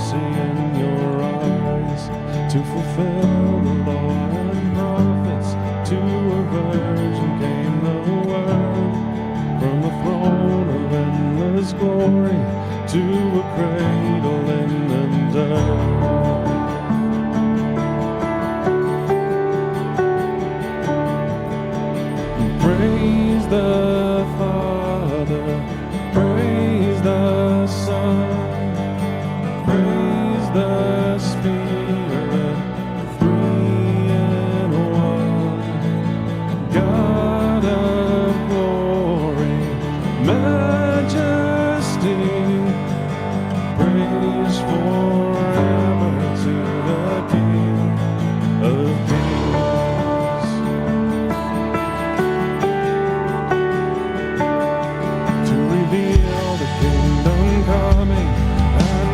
mercy in your eyes, to fulfill the law and prophets. To a virgin came the word, from the throne of endless glory to a cradle in the dirt. Praise the Father, praise the Son, praise the Spirit, three in one. God of glory, majesty, praise forever to the King of Kings.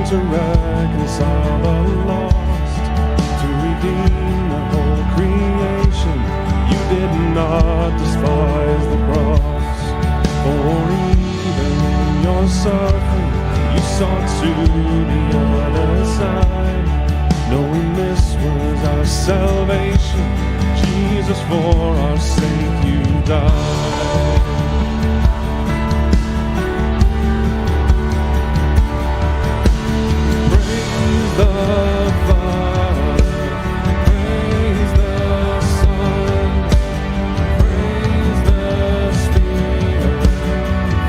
To reconcile the lost, to redeem the whole creation. You did not despise the cross, for even in your suffering you sought to the other side, knowing this was our salvation. Jesus, for our sake you died. The Father, praise the Son, praise the Spirit,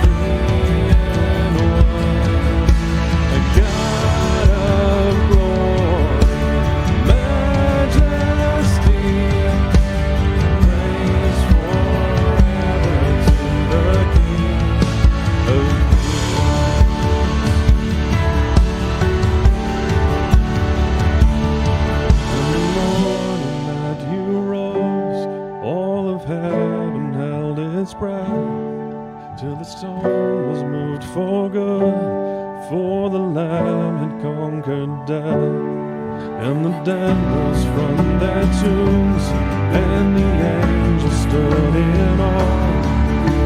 three in one. A God of glory, majesty, praise forever to the King of Kings. Heaven held its breath till the storm was moved for good, for the Lamb had conquered death, and the dead rose from their tombs, and the angels stood in awe,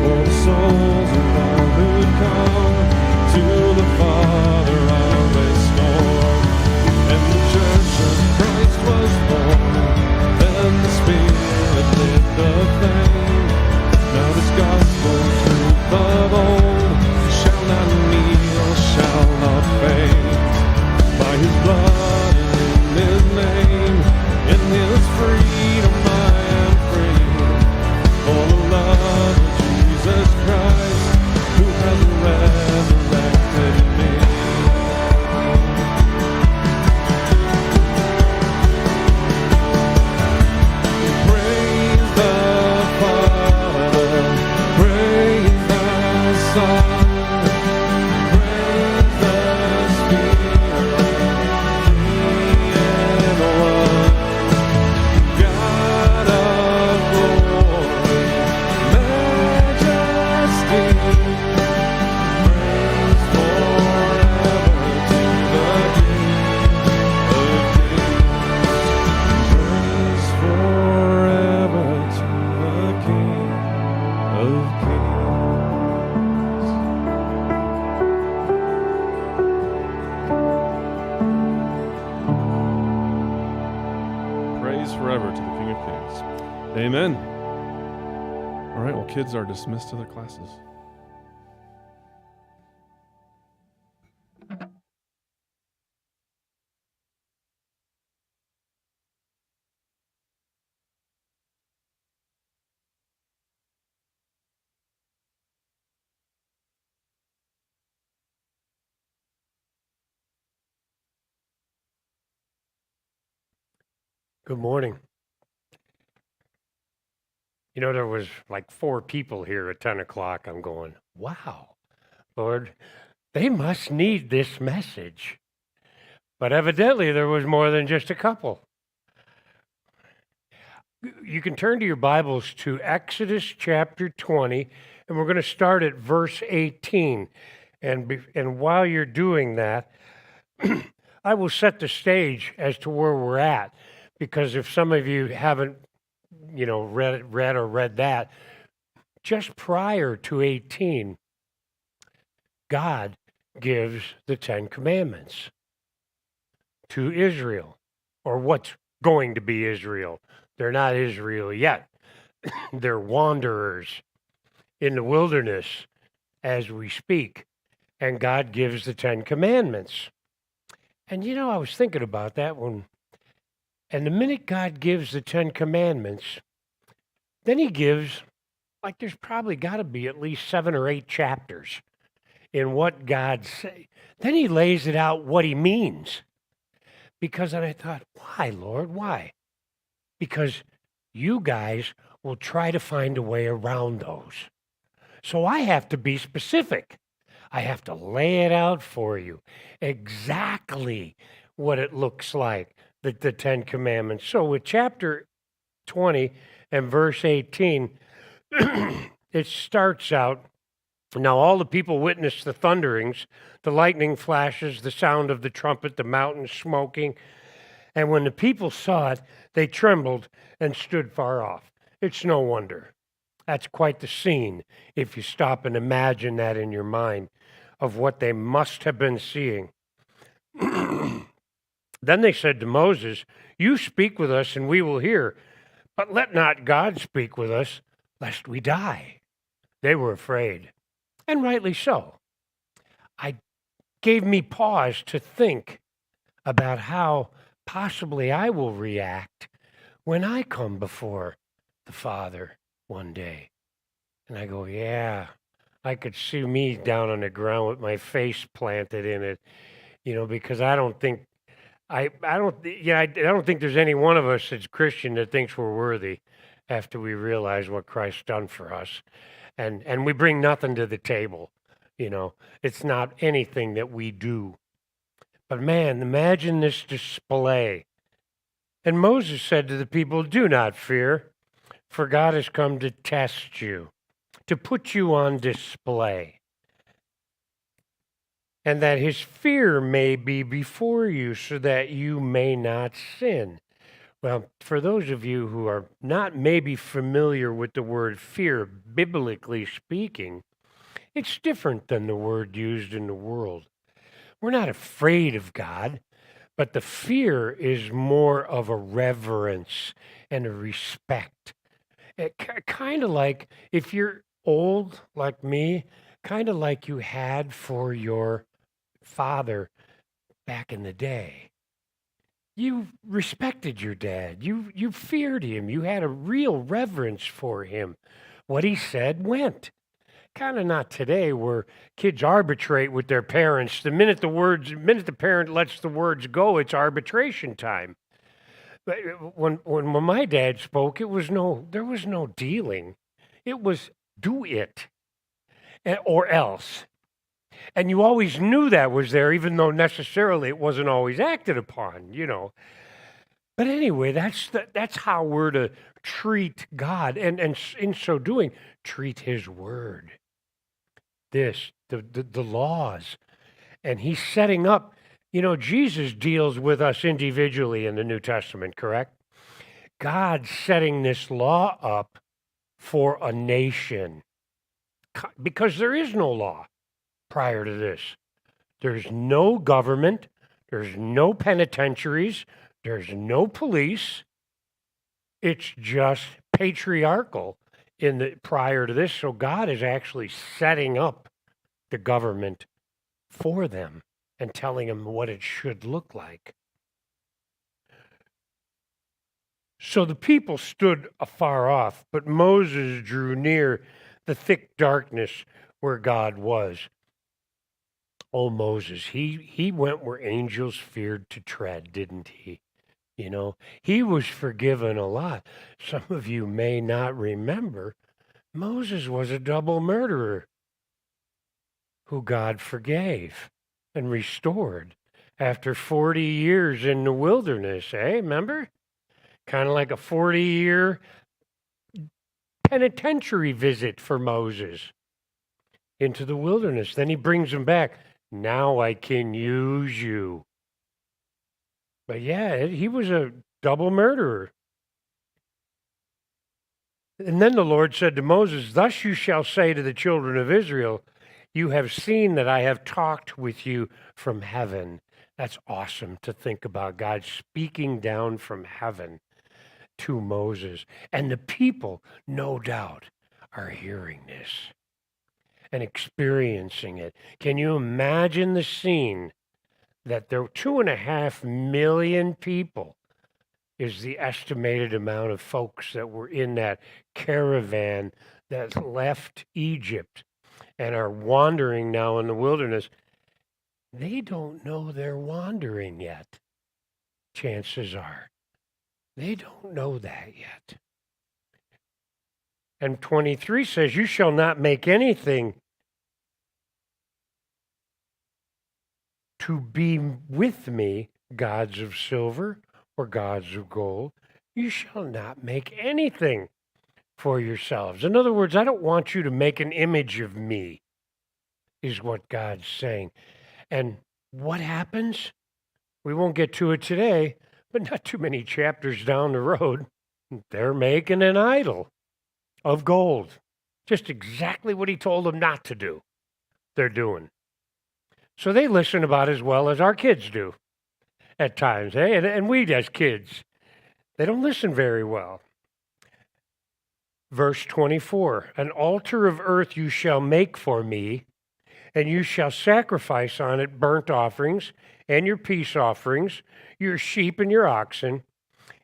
for the souls of all who'd come to the Father are restored, and the Church of Christ was born, and the Spirit lit the flame. Now this gospel truth of old shall not kneel, shall not faint. By his blood and in his name, in his freedom I am free. For the love of Jesus Christ, who has resurrected me. Amen. All right, well, kids are dismissed to their classes. Good morning. You know, there was like 4 people here at 10 o'clock. I'm going, wow, Lord, they must need this message. But evidently there was more than just a couple. You can turn to your Bibles to Exodus chapter 20, and we're going to start at verse 18. And while you're doing that, I will set the stage as to where we're at, because if some of you haven't read that, just prior to 18, God gives the 10 Commandments. to Israel, or what's going to be Israel. They're not Israel yet. They're wanderers in the wilderness as we speak. And God gives the 10 Commandments. And I was thinking about that and the minute God gives the 10 Commandments, then he gives, like, there's probably got to be at least 7 or 8 chapters in what God say. Then he lays it out what he means. Because then I thought, why, Lord? Why? Because you guys will try to find a way around those. So I have to be specific. I have to lay it out for you exactly what it looks like, the 10 Commandments. So with chapter 20 and verse 18, it starts out, now all the people witnessed the thunderings, the lightning flashes, the sound of the trumpet, the mountains smoking. And when the people saw it, they trembled and stood far off. It's no wonder. That's quite the scene if you stop and imagine that in your mind of what they must have been seeing. Then they said to Moses, "You speak with us and we will hear, but let not God speak with us, lest we die." They were afraid, and rightly so. It gave me pause to think about how possibly I will react when I come before the Father one day. And I go, yeah, I could see me down on the ground with my face planted in it, because I don't think there's any one of us that's Christian that thinks we're worthy after we realize what Christ's done for us. And we bring nothing to the table, It's not anything that we do. But man, imagine this display. And Moses said to the people, "Do not fear, for God has come to test you, to put you on display, and that his fear may be before you, so that you may not sin." Well, for those of you who are not maybe familiar with the word fear, biblically speaking, it's different than the word used in the world. We're not afraid of God, but the fear is more of a reverence and a respect. Kind of like if you're old like me, kind of like you had for your father back in the day. You respected your dad. You feared him. You had a real reverence for him. What he said went. Kind of not today where kids arbitrate with their parents. The minute the parent lets the words go, it's arbitration time. But when my dad spoke, there was no dealing. It was do it or else. And you always knew that was there, even though necessarily it wasn't always acted upon, But anyway, that's how we're to treat God, and in so doing, treat his word. The laws. And he's setting up, Jesus deals with us individually in the New Testament, correct? God's setting this law up for a nation because there is no law prior to this. There's no government, there's no penitentiaries, there's no police. It's just patriarchal prior to this. So God is actually setting up the government for them and telling them what it should look like. So the people stood afar off, but Moses drew near the thick darkness where God was. Oh, Moses, he went where angels feared to tread, didn't he? He was forgiven a lot. Some of you may not remember, Moses was a double murderer who God forgave and restored after 40 years in the wilderness, remember? Kind of like a 40-year penitentiary visit for Moses into the wilderness. Then he brings him back. Now I can use you. But yeah, he was a double murderer. And then the Lord said to Moses, "Thus you shall say to the children of Israel, You have seen that I have talked with you from heaven. That's awesome to think about God speaking down from heaven to Moses. And the people, no doubt, are hearing this and experiencing it. Can you imagine the scene that there were 2.5 million people is the estimated amount of folks that were in that caravan that left Egypt and are wandering now in the wilderness? They don't know they're wandering yet. Chances are. They don't know that yet. And 23 says, you shall not make anything to be with me, gods of silver or gods of gold. You shall not make anything for yourselves. In other words, I don't want you to make an image of me, is what God's saying. And what happens? We won't get to it today, but not too many chapters down the road, they're making an idol of gold. Just exactly what he told them not to do, they're doing. So they listen about as well as our kids do at times, eh? And we as kids, they don't listen very well. Verse 24, an altar of earth you shall make for me, and you shall sacrifice on it burnt offerings and your peace offerings, your sheep and your oxen.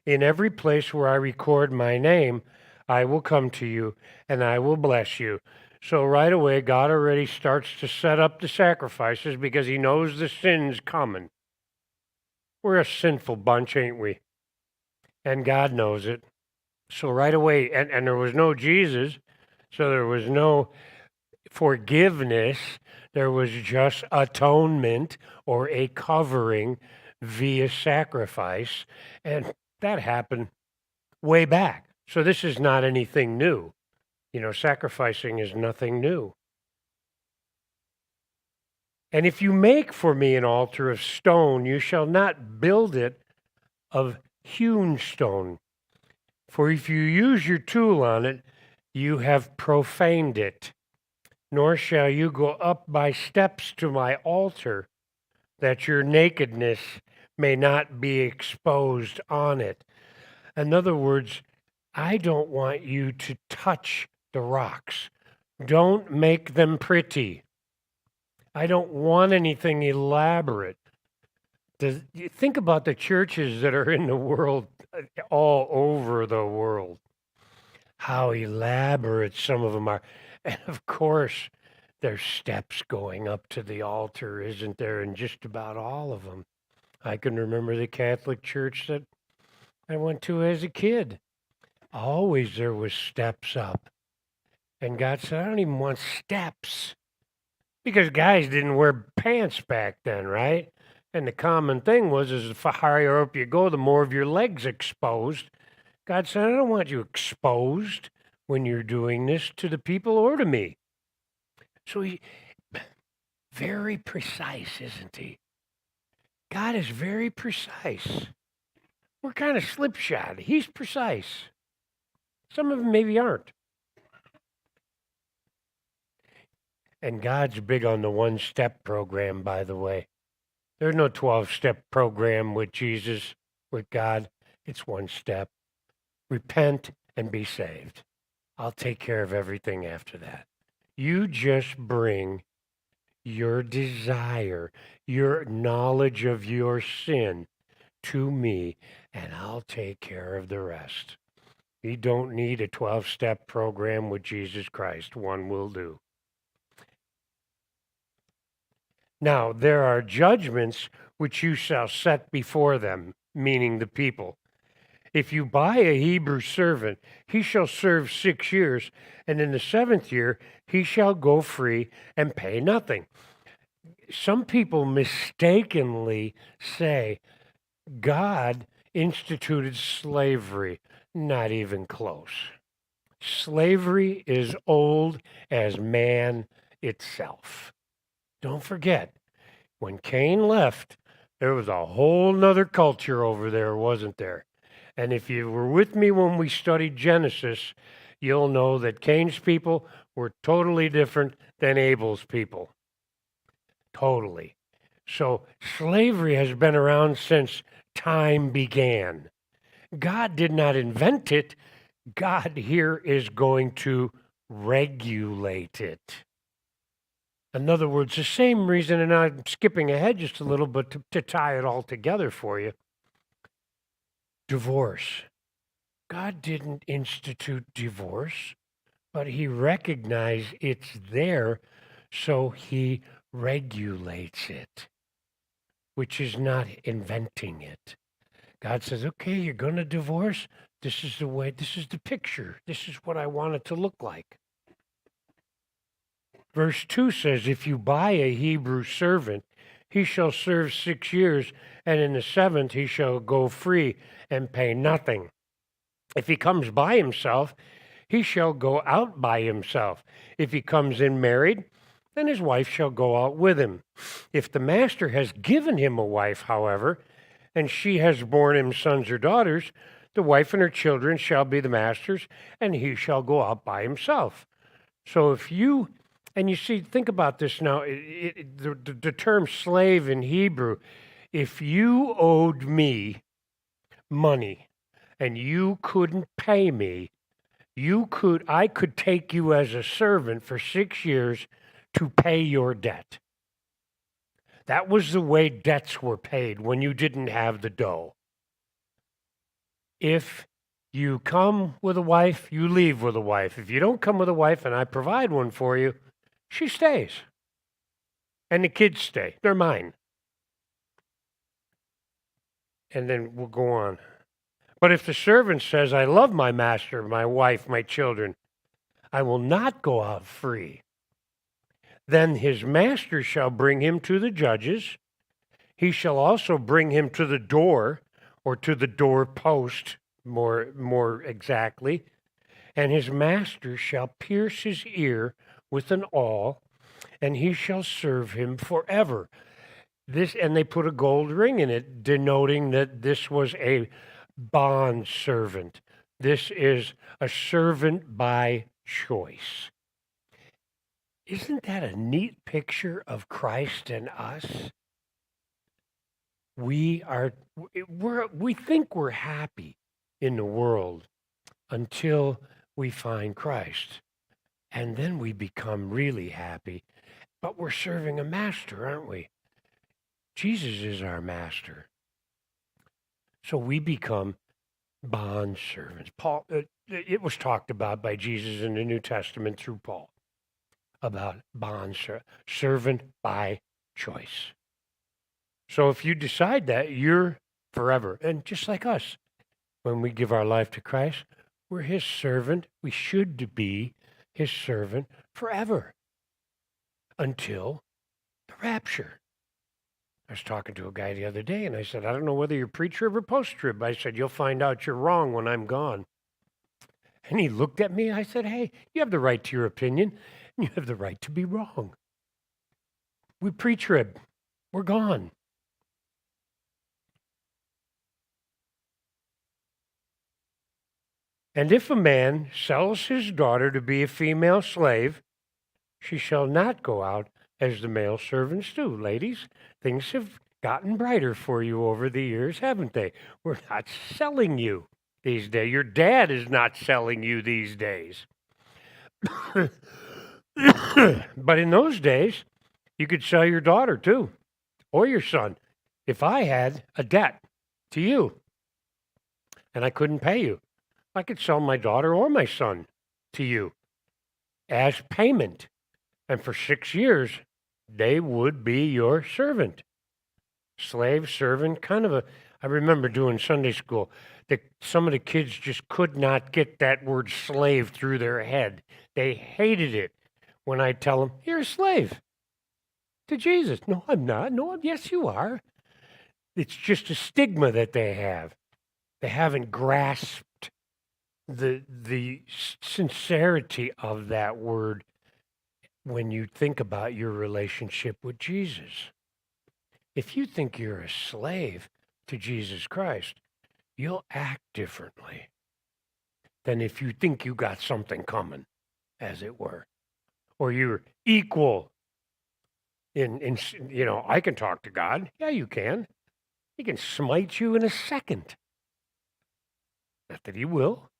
In every place where I record my name, I will come to you and I will bless you. So right away, God already starts to set up the sacrifices because he knows the sin's coming. We're a sinful bunch, ain't we? And God knows it. So right away, and there was no Jesus, so there was no forgiveness. There was just atonement or a covering via sacrifice. And that happened way back. So this is not anything new. You know, sacrificing is nothing new. And if you make for me an altar of stone, you shall not build it of hewn stone. For if you use your tool on it, you have profaned it. Nor shall you go up by steps to my altar, that your nakedness may not be exposed on it. In other words, I don't want you to touch the rocks. Don't make them pretty. I don't want anything elaborate. You think about the churches that are in the world, all over the world, how elaborate some of them are. And of course, there's steps going up to the altar, isn't there, in just about all of them. I can remember the Catholic church that I went to as a kid. Always there was steps up. And God said, I don't even want steps. Because guys didn't wear pants back then, right? And the common thing was, is the higher up you go, the more of your legs exposed. God said, I don't want you exposed when you're doing this to the people or to me. So he, very precise, isn't he? God is very precise. We're kind of slipshod. He's precise. Some of them maybe aren't. And God's big on the one-step program, by the way. There's no 12-step program with Jesus, with God. It's one step. Repent and be saved. I'll take care of everything after that. You just bring your desire, your knowledge of your sin to me, and I'll take care of the rest. You don't need a 12-step program with Jesus Christ. One will do. Now, there are judgments which you shall set before them, meaning the people. If you buy a Hebrew servant, he shall serve 6 years, and in the 7th year he shall go free and pay nothing. Some people mistakenly say God instituted slavery. Not even close. Slavery is old as man itself. Don't forget, when Cain left, there was a whole nother culture over there, wasn't there? And if you were with me when we studied Genesis, you'll know that Cain's people were totally different than Abel's people. Totally. So slavery has been around since time began. God did not invent it. God here is going to regulate it. In other words, the same reason, and I'm skipping ahead just a little bit to tie it all together for you. Divorce. God didn't institute divorce, but he recognized it's there, so he regulates it, which is not inventing it. God says, okay, you're going to divorce. This is the way, this is the picture. This is what I want it to look like. Verse 2 says, if you buy a Hebrew servant, he shall serve 6 years, and in the 7th he shall go free and pay nothing. If he comes by himself, he shall go out by himself. If he comes in married, then his wife shall go out with him. If the master has given him a wife, however, and she has borne him sons or daughters, the wife and her children shall be the master's, and he shall go out by himself. So if you, and you see, think about this now, the term slave in Hebrew, if you owed me money and you couldn't pay me, I could take you as a servant for 6 years to pay your debt. That was the way debts were paid when you didn't have the dough. If you come with a wife, you leave with a wife. If you don't come with a wife and I provide one for you, she stays. And the kids stay. They're mine. And then we'll go on. But if the servant says, I love my master, my wife, my children, I will not go out free. Then his master shall bring him to the judges. He shall also bring him to the door, or to the doorpost, more exactly. And his master shall pierce his ear with an awl, and he shall serve him forever. This, and they put a gold ring in it, denoting that this was a bond servant. This is a servant by choice. Isn't that a neat picture of Christ and us? We think we're happy in the world until we find Christ. And then we become really happy. But we're serving a master, aren't we? Jesus is our master. So we become bond servants. Paul, it was talked about by Jesus in the New Testament through Paul about bond servant by choice. So if you decide that, you're forever. And just like us, when we give our life to Christ, we're his servant. We should be his servant forever until the rapture. I was talking to a guy the other day, and I said, I don't know whether you're pre-trib or post-trib. I said, you'll find out you're wrong when I'm gone. And he looked at me. I said, hey, you have the right to your opinion, and you have the right to be wrong. We pre-trib. We're gone. And if a man sells his daughter to be a female slave, she shall not go out as the male servants do. Ladies, things have gotten brighter for you over the years, haven't they? We're not selling you these days. Your dad is not selling you these days. But in those days, you could sell your daughter too, or your son. If I had a debt to you and I couldn't pay you, I could sell my daughter or my son to you as payment. And for 6 years, they would be your servant. Slave, servant, kind of a, I remember doing Sunday school, that some of the kids just could not get that word slave through their head. They hated it when I tell them, you're a slave to Jesus. No, I'm not. No, yes, you are. It's just a stigma that they have. They haven't grasped the sincerity of that word when you think about your relationship with Jesus. If you think you're a slave to Jesus Christ, you'll act differently. than if you think you got something coming, as it were, or you're equal I can talk to God. Yeah, you can. He can smite you in a second. Not that he will.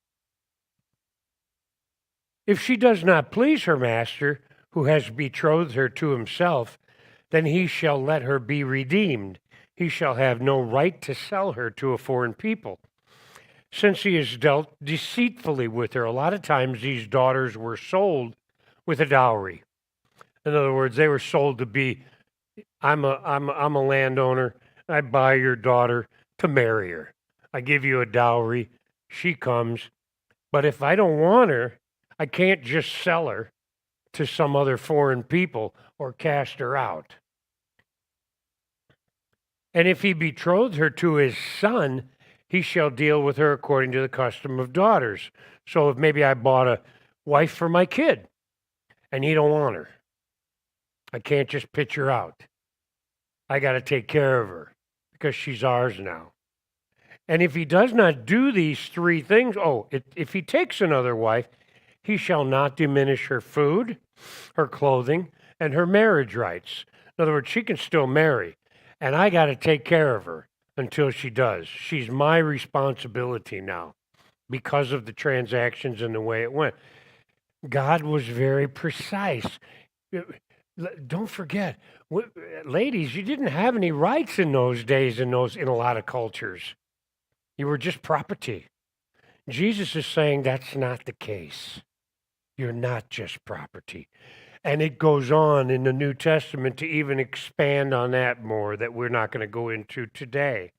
If she does not please her master, who has betrothed her to himself, then he shall let her be redeemed. He shall have no right to sell her to a foreign people, since he has dealt deceitfully with her. A lot of times these daughters were sold with a dowry. In other words, they were sold to be, I'm a landowner. I buy your daughter to marry her. I give you a dowry. She comes. But if I don't want her, I can't just sell her to some other foreign people or cast her out. And if he betrothed her to his son, he shall deal with her according to the custom of daughters. So if maybe I bought a wife for my kid and he don't want her, I can't just pitch her out. I got to take care of her because she's ours now. And if he does not do these three things, if he takes another wife, he shall not diminish her food, her clothing, and her marriage rights. In other words, she can still marry, and I got to take care of her until she does. She's my responsibility now because of the transactions and the way it went. God was very precise. Don't forget, ladies, you didn't have any rights in those days in a lot of cultures. You were just property. Jesus is saying that's not the case. You're not just property. And it goes on in the New Testament to even expand on that more that we're not going to go into today.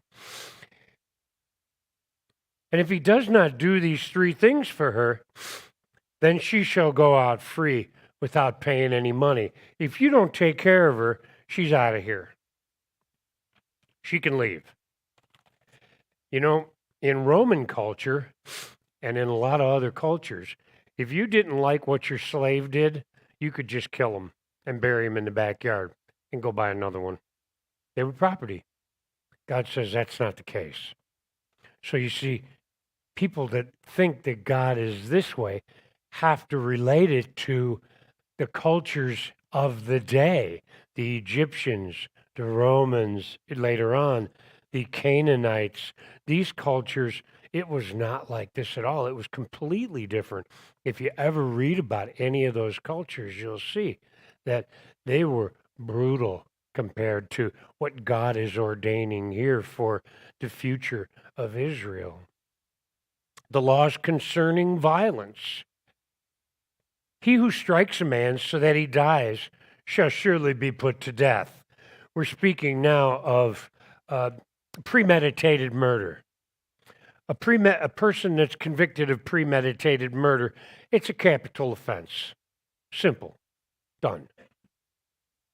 And if he does not do these three things for her, then she shall go out free without paying any money. If you don't take care of her, she's out of here. She can leave. You know, in Roman culture and in a lot of other cultures, if you didn't like what your slave did, you could just kill him and bury him in the backyard and go buy another one. They were property. God says that's not the case. So you see, people that think that God is this way have to relate it to the cultures of the day, the Egyptians, the Romans, later on, the Canaanites, these cultures, it was not like this at all. It was completely different. If you ever read about any of those cultures, you'll see that they were brutal compared to what God is ordaining here for the future of Israel. The laws concerning violence. He who strikes a man so that he dies shall surely be put to death. We're speaking now of premeditated murder. A person that's convicted of premeditated murder, it's a capital offense. Simple. Done.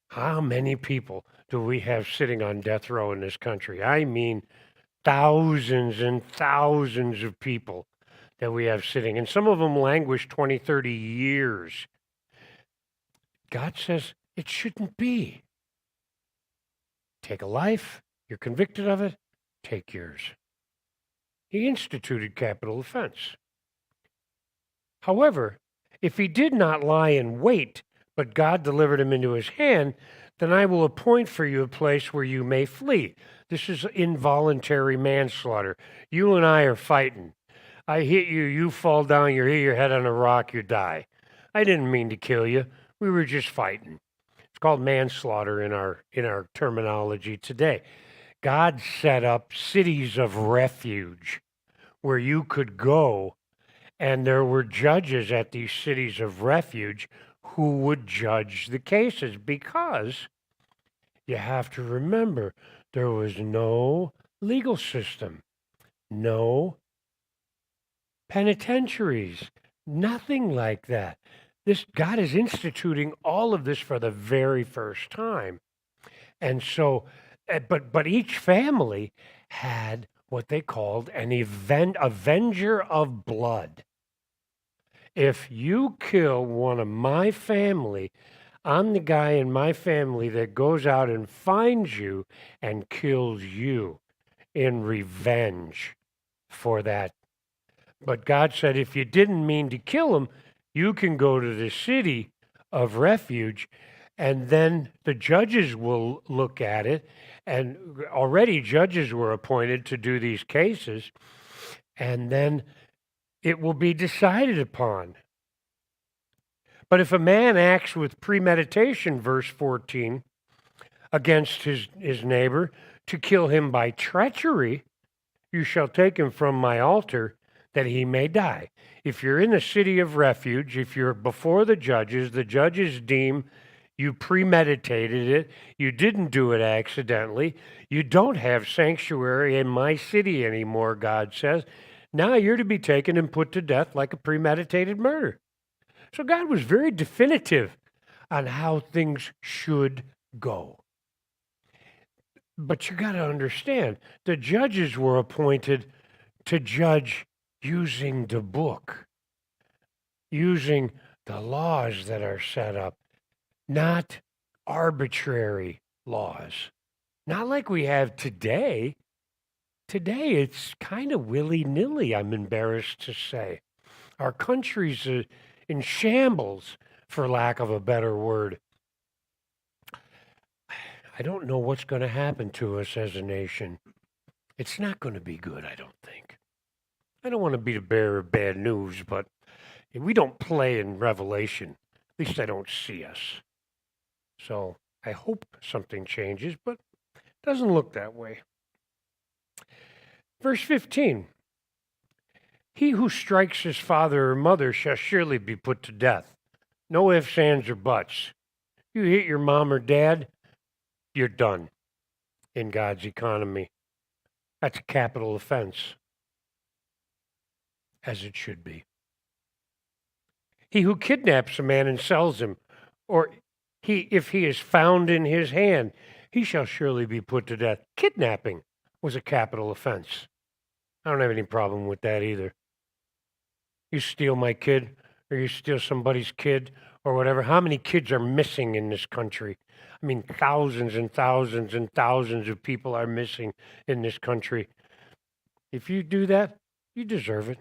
How many people do we have sitting on death row in this country? I mean, thousands and thousands of people that we have sitting, and some of them languish 20, 30 years. God says it shouldn't be. Take a life, you're convicted of it, take yours. He instituted capital offense. However, if he did not lie in wait, but God delivered him into his hand, then I will appoint for you a place where you may flee. This is involuntary manslaughter. You and I are fighting. I hit you, you fall down, you hit your head on a rock, you die. I didn't mean to kill you. We were just fighting. It's called manslaughter in our terminology today. God set up cities of refuge where you could go, and there were judges at these cities of refuge who would judge the cases, because you have to remember there was no legal system, no penitentiaries, nothing like that. This God is instituting all of this for the very first time. And so, but each family had what they called an avenger of blood. If you kill one of my family, I'm the guy in my family that goes out and finds you and kills you in revenge for that But God said, if you didn't mean to kill him, you can go to the city of refuge, and then the judges will look at it. And already judges were appointed to do these cases, and then it will be decided upon. But if a man acts with premeditation, verse 14, against his neighbor to kill him by treachery, you shall take him from my altar that he may die. If you're in the city of refuge, if you're before the judges deem you premeditated it, you didn't do it accidentally, you don't have sanctuary in my city anymore, God says. Now you're to be taken and put to death like a premeditated murder. So God was very definitive on how things should go. But you got to understand, the judges were appointed to judge using the book, using the laws that are set up, not arbitrary laws. Not like we have today. Today, it's kind of willy-nilly, I'm embarrassed to say. Our country's in shambles, for lack of a better word. I don't know what's going to happen to us as a nation. It's not going to be good, I don't think. I don't want to be the bearer of bad news, but we don't play in Revelation. At least I don't see us. So I hope something changes, but it doesn't look that way. Verse 15. He who strikes his father or mother shall surely be put to death. No ifs, ands, or buts. You hit your mom or dad, you're done in God's economy. That's a capital offense, as it should be. He who kidnaps a man and sells him, or if he is found in his hand, he shall surely be put to death. Kidnapping was a capital offense. I don't have any problem with that either. You steal my kid, or you steal somebody's kid, or whatever. How many kids are missing in this country? I mean, thousands and thousands and thousands of people are missing in this country. If you do that, you deserve it.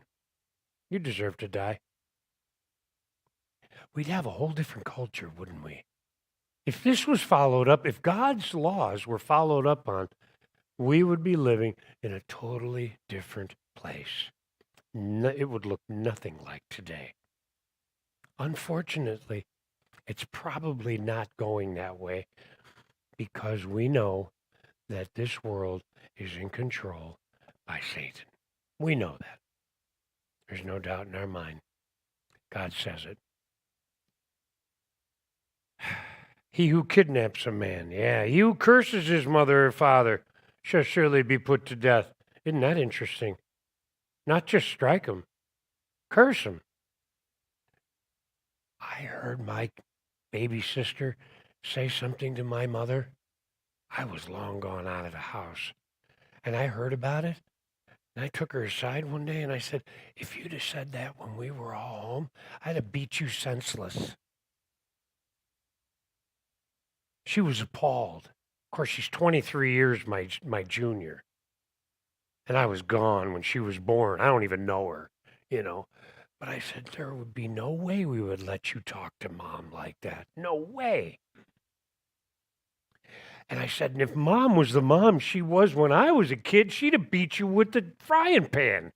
You deserve to die. We'd have a whole different culture, wouldn't we? If this was followed up, if God's laws were followed up on, we would be living in a totally different place. It would look nothing like today. Unfortunately, it's probably not going that way because we know that this world is in control by Satan. We know that. There's no doubt in our mind. God says it. He who kidnaps a man, he who curses his mother or father shall surely be put to death. Isn't that interesting? Not just strike him, curse him. I heard my baby sister say something to my mother. I was long gone out of the house, and I heard about it. And I took her aside one day and I said, if you'd have said that when we were all home, I'd have beat you senseless. She was appalled. Of course, she's 23 years my junior. And I was gone when she was born. I don't even know her, But I said, there would be no way we would let you talk to Mom like that. No way. And I said, and if Mom was the mom she was when I was a kid, she'd have beat you with the frying pan.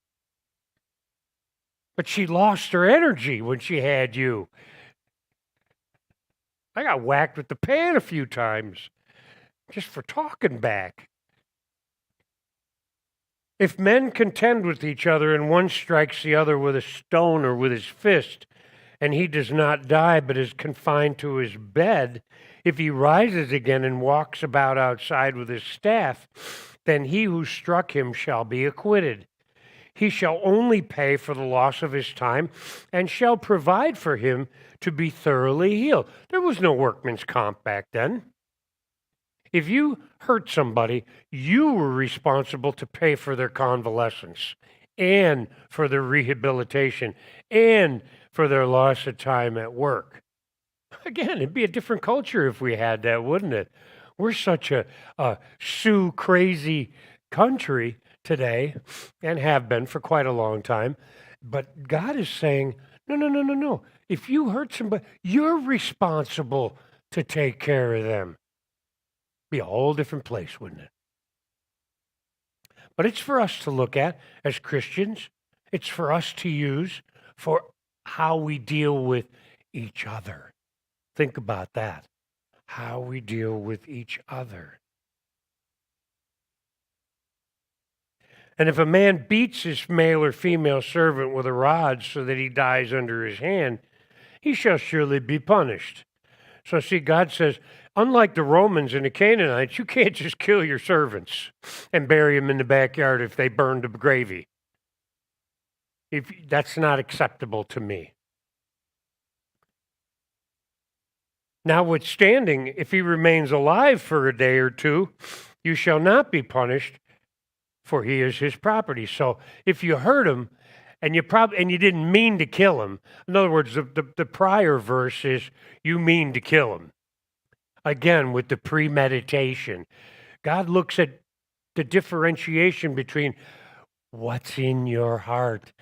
But she lost her energy when she had you. I got whacked with the pan a few times just for talking back. If men contend with each other and one strikes the other with a stone or with his fist, and he does not die but is confined to his bed, if he rises again and walks about outside with his staff, then he who struck him shall be acquitted. He shall only pay for the loss of his time and shall provide for him to be thoroughly healed. There was no workman's comp back then. If you hurt somebody, you were responsible to pay for their convalescence and for their rehabilitation and for their loss of time at work. Again, it'd be a different culture if we had that, wouldn't it? We're such a Sioux crazy country today and have been for quite a long time. But God is saying, no, no, no, no, no. If you hurt somebody, you're responsible to take care of them. Be a whole different place, wouldn't it? But it's for us to look at as Christians. It's for us to use for how we deal with each other. Think about that. How we deal with each other. And if a man beats his male or female servant with a rod so that he dies under his hand, he shall surely be punished. So see, God says, unlike the Romans and the Canaanites, you can't just kill your servants and bury them in the backyard if they burned the gravy. That's not acceptable to me. Notwithstanding, if he remains alive for a day or two, you shall not be punished, for he is his property. So if you hurt him and you didn't mean to kill him, in other words, the prior verse is you mean to kill him. Again, with the premeditation. God looks at the differentiation between what's in your heart.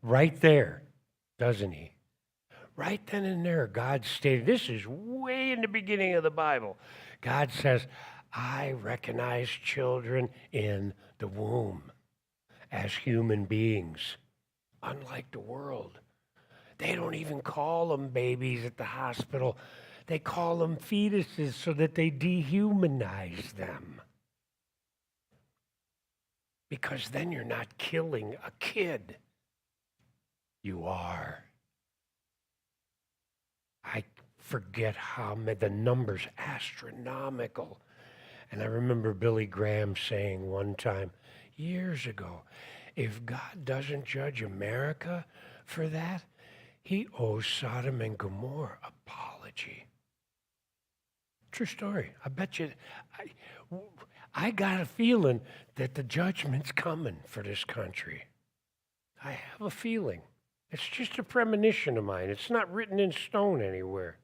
Right there, doesn't he? Right then and there, God stated, this is way in the beginning of the Bible. God says, I recognize children in the womb as human beings, unlike the world. They don't even call them babies at the hospital. They call them fetuses so that they dehumanize them. Because then you're not killing a kid. You are. I forget how many, the number's astronomical. And I remember Billy Graham saying one time, years ago, if God doesn't judge America for that, he owes Sodom and Gomorrah apology. True story. I bet you, I got a feeling that the judgment's coming for this country. I have a feeling. It's just a premonition of mine. It's not written in stone anywhere.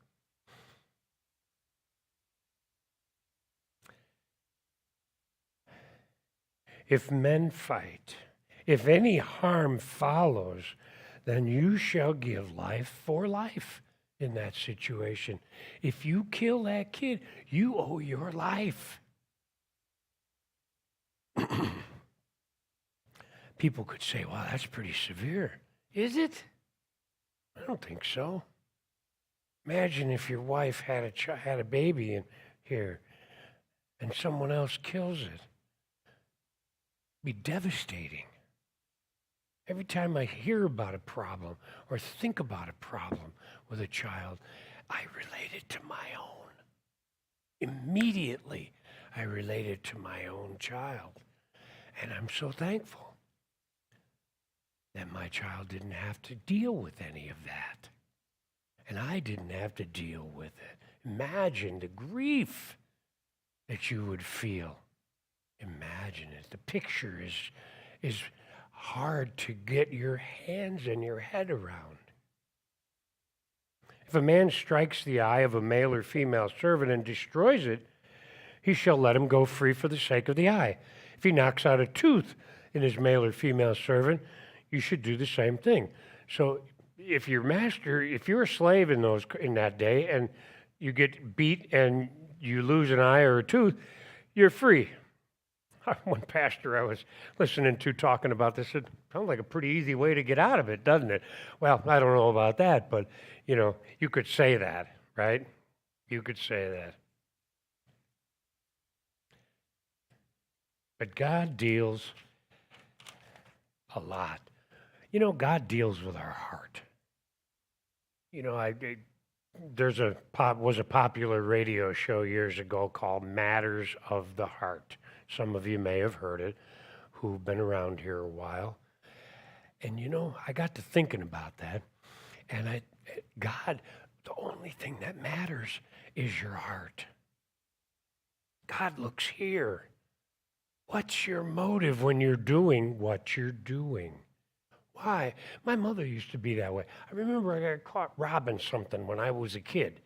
If men fight, if any harm follows, then you shall give life for life in that situation. If you kill that kid, you owe your life. People could say, well, that's pretty severe. Is it? I don't think so. Imagine if your wife had a baby in here and someone else kills it. It'd be devastating. Every time I hear about a problem or think about a problem with a child, I relate it to my own. Immediately, I relate it to my own child. And I'm so thankful that my child didn't have to deal with any of that. And I didn't have to deal with it. Imagine the grief that you would feel. Imagine it. The picture is hard to get your hands and your head around. If a man strikes the eye of a male or female servant and destroys it, he shall let him go free for the sake of the eye. If he knocks out a tooth in his male or female servant, you should do the same thing. So if you're a slave in that day, and you get beat and you lose an eye or a tooth, you're free. One pastor I was listening to talking about this said, sounds like a pretty easy way to get out of it, doesn't it? Well, I don't know about that, but you could say that, right? You could say that. But God deals a lot. God deals with our heart. There's was a popular radio show years ago called Matters of the Heart. Some of you may have heard it who've been around here a while. And I got to thinking about that. And God, the only thing that matters is your heart. God looks here. What's your motive when you're doing what you're doing? Why? My mother used to be that way. I remember I got caught robbing something when I was a kid.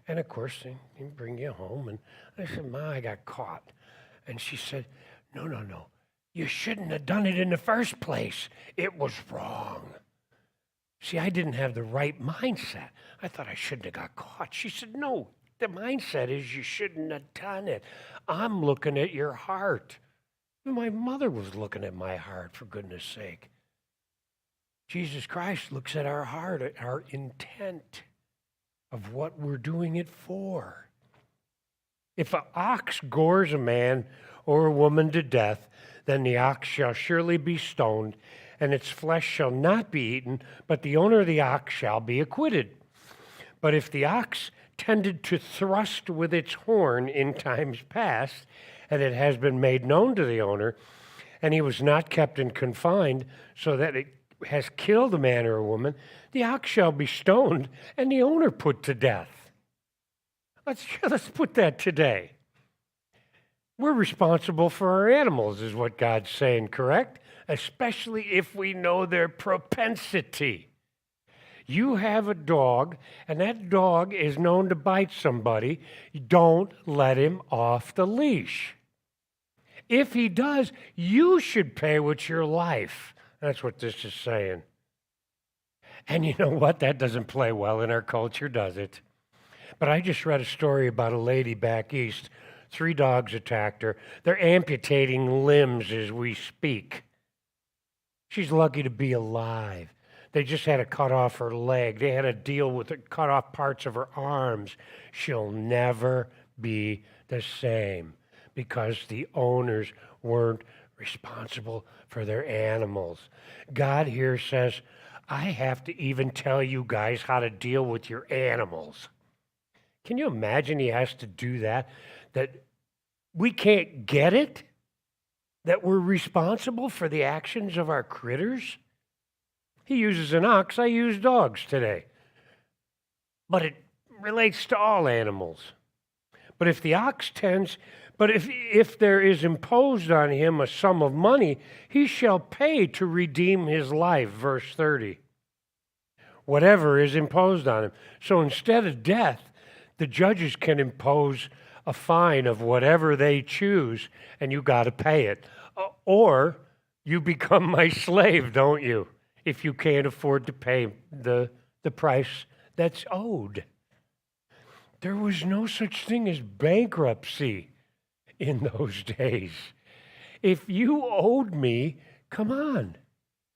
And of course, they bring you home. And I said, Ma, I got caught. And she said, no. You shouldn't have done it in the first place. It was wrong. See, I didn't have the right mindset. I thought I shouldn't have got caught. She said, no, the mindset is you shouldn't have done it. I'm looking at your heart. My mother was looking at my heart, for goodness sake. Jesus Christ looks at our heart, at our intent of what we're doing it for. If an ox gores a man or a woman to death, then the ox shall surely be stoned, and its flesh shall not be eaten, but the owner of the ox shall be acquitted. But if the ox tended to thrust with its horn in times past, and it has been made known to the owner, and he was not kept and confined, so that it has killed a man or a woman, the ox shall be stoned, and the owner put to death. Let's put that today. We're responsible for our animals, is what God's saying, correct? Especially if we know their propensity. You have a dog, and that dog is known to bite somebody. Don't let him off the leash. If he does, you should pay with your life. That's what this is saying. And you know what? That doesn't play well in our culture, does it? But I just read a story about a lady back east. 3 dogs attacked her. They're amputating limbs as we speak. She's lucky to be alive. They just had to cut off her leg. They had to deal with it, cut off parts of her arms. She'll never be the same because the owners weren't responsible for their animals. God here says, I have to even tell you guys how to deal with your animals. Can you imagine he has to do that? That we can't get it? That we're responsible for the actions of our critters? He uses an ox, I use dogs today. But it relates to all animals. But if the ox tends, if there is imposed on him a sum of money, he shall pay to redeem his life, verse 30. Whatever is imposed on him. So instead of death, the judges can impose a fine of whatever they choose, and you got to pay it. Or you become my slave, don't you? If you can't afford to pay the price that's owed. There was no such thing as bankruptcy in those days. If you owed me, come on.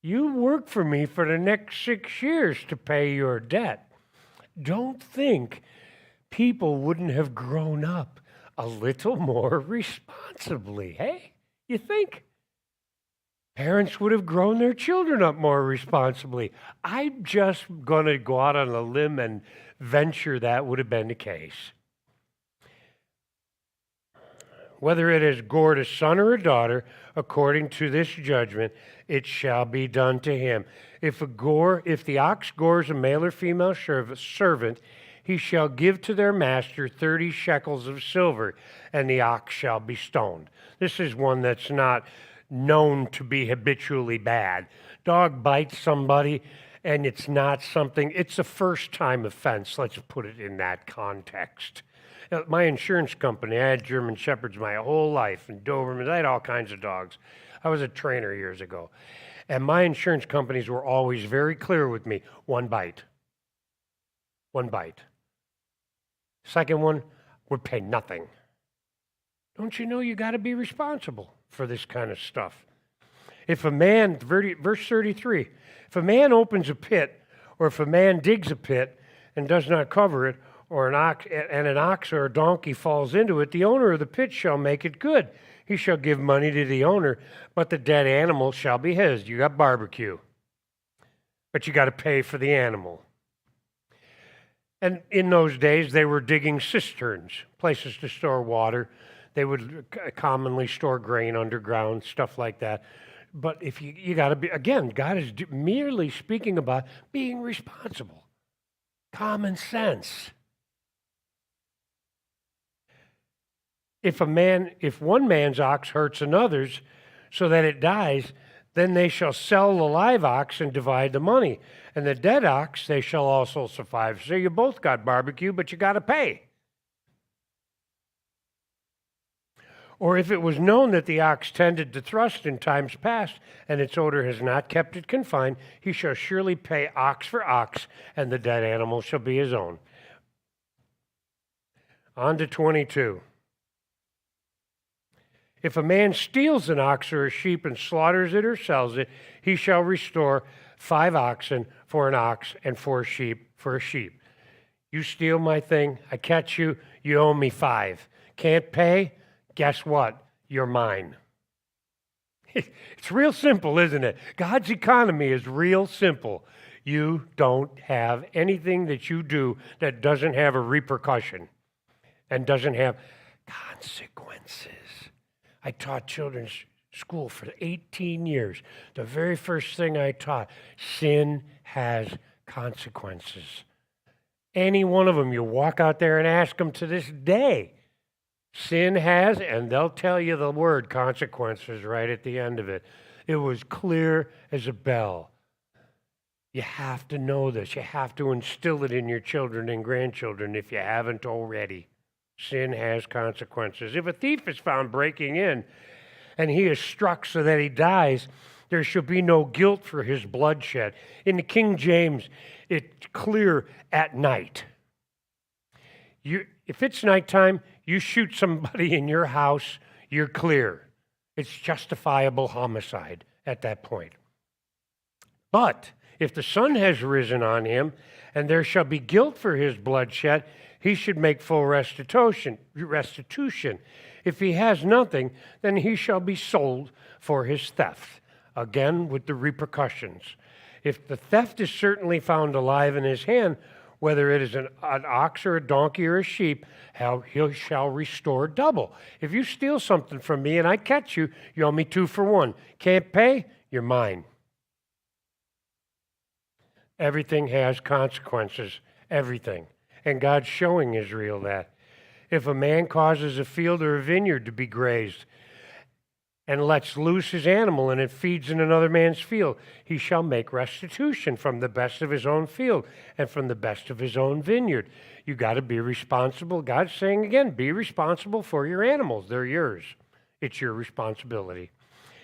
You work for me for the next 6 years to pay your debt. Don't think people wouldn't have grown up a little more responsibly, hey? You think? Parents would have grown their children up more responsibly. I'm just going to go out on a limb and venture that would have been the case. Whether it is gored a son or a daughter, according to this judgment, it shall be done to him. If the ox gores a male or female servant, he shall give to their master 30 shekels of silver, and the ox shall be stoned. This is one that's not known to be habitually bad. Dog bites somebody, and it's not something, it's a first-time offense. Let's put it in that context. My insurance company, I had German Shepherds my whole life, and Dobermans, I had all kinds of dogs. I was a trainer years ago. And my insurance companies were always very clear with me, one bite. One bite. Second one would pay nothing. Don't you know you got to be responsible for this kind of stuff? If a man, verse 33, if a man opens a pit, or if a man digs a pit and does not cover it, or an ox or a donkey falls into it, the owner of the pit shall make it good. He shall give money to the owner, but the dead animal shall be his. You got barbecue, but you got to pay for the animal. And in those days, they were digging cisterns, places to store water. They would commonly store grain underground, stuff like that. But if you got to be, again, God is merely speaking about being responsible. Common sense. If one man's ox hurts another's so that it dies, then they shall sell the live ox and divide the money. And the dead ox they shall also survive. So you both got barbecue, but you got to pay. Or if it was known that the ox tended to thrust in times past, and its odor has not kept it confined, he shall surely pay ox for ox, and the dead animal shall be his own. On to 22. If a man steals an ox or a sheep and slaughters it or sells it, he shall restore 5 oxen for an ox and 4 sheep for a sheep. You steal my thing, I catch you, you owe me 5. Can't pay? Guess what? You're mine. It's real simple, isn't it? God's economy is real simple. You don't have anything that you do that doesn't have a repercussion and doesn't have consequences. I taught children's school for 18 years. The very first thing I taught, sin has consequences. Any one of them, you walk out there and ask them to this day. Sin has, and they'll tell you the word consequences right at the end of it. It was clear as a bell. You have to know this. You have to instill it in your children and grandchildren if you haven't already. Sin has consequences. If a thief is found breaking in and he is struck so that he dies, there shall be no guilt for his bloodshed. In the King James, it's clear at night. If it's nighttime, you shoot somebody in your house, you're clear. It's justifiable homicide at that point. But if the sun has risen on him, and there shall be guilt for his bloodshed, he should make full restitution. If he has nothing, then he shall be sold for his theft, again with the repercussions. If the theft is certainly found alive in his hand, whether it is an ox or a donkey or a sheep, he shall restore double. If you steal something from me and I catch you, you owe me 2 for 1. Can't pay? You're mine. Everything has consequences. Everything. And God's showing Israel that. If a man causes a field or a vineyard to be grazed and lets loose his animal and it feeds in another man's field, he shall make restitution from the best of his own field and from the best of his own vineyard. You got to be responsible. God's saying again, be responsible for your animals. They're yours. It's your responsibility.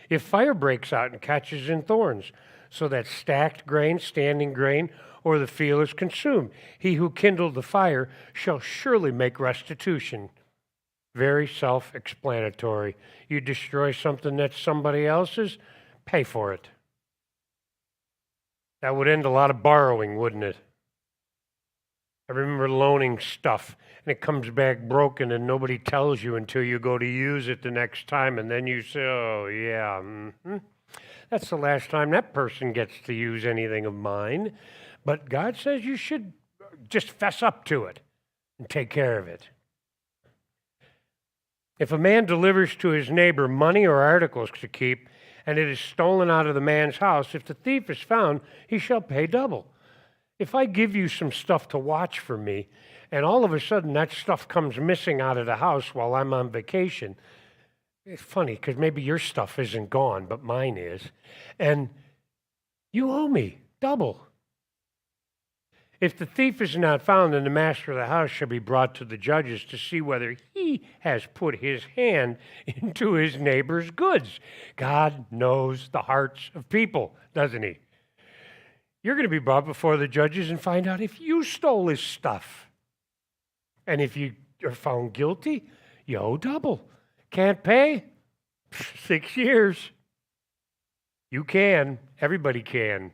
If fire breaks out and catches in thorns, so that stacked grain, standing grain, or the field is consumed, he who kindled the fire shall surely make restitution. Very self-explanatory. You destroy something that's somebody else's, pay for it. That would end a lot of borrowing, wouldn't it? I remember loaning stuff, and it comes back broken, and nobody tells you until you go to use it the next time, and then you say, oh, yeah, that's the last time that person gets to use anything of mine. But God says you should just fess up to it and take care of it. If a man delivers to his neighbor money or articles to keep, and it is stolen out of the man's house, if the thief is found, he shall pay double. If I give you some stuff to watch for me, and all of a sudden that stuff comes missing out of the house while I'm on vacation, it's funny because maybe your stuff isn't gone, but mine is, and you owe me double. If the thief is not found, then the master of the house shall be brought to the judges to see whether he has put his hand into his neighbor's goods. God knows the hearts of people, doesn't he? You're going to be brought before the judges and find out if you stole his stuff. And if you are found guilty, you owe double. Can't pay? 6 years. You can. Everybody can.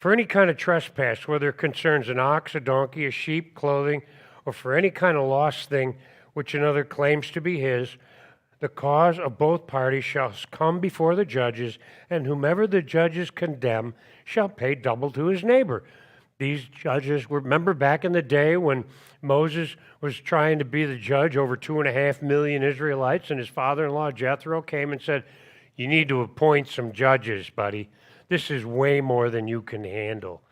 For any kind of trespass, whether it concerns an ox, a donkey, a sheep, clothing, or for any kind of lost thing which another claims to be his, the cause of both parties shall come before the judges, and whomever the judges condemn shall pay double to his neighbor. These judges were, remember back in the day when Moses was trying to be the judge over 2.5 million Israelites, and his father-in-law Jethro came and said, "You need to appoint some judges, buddy. This is way more than you can handle."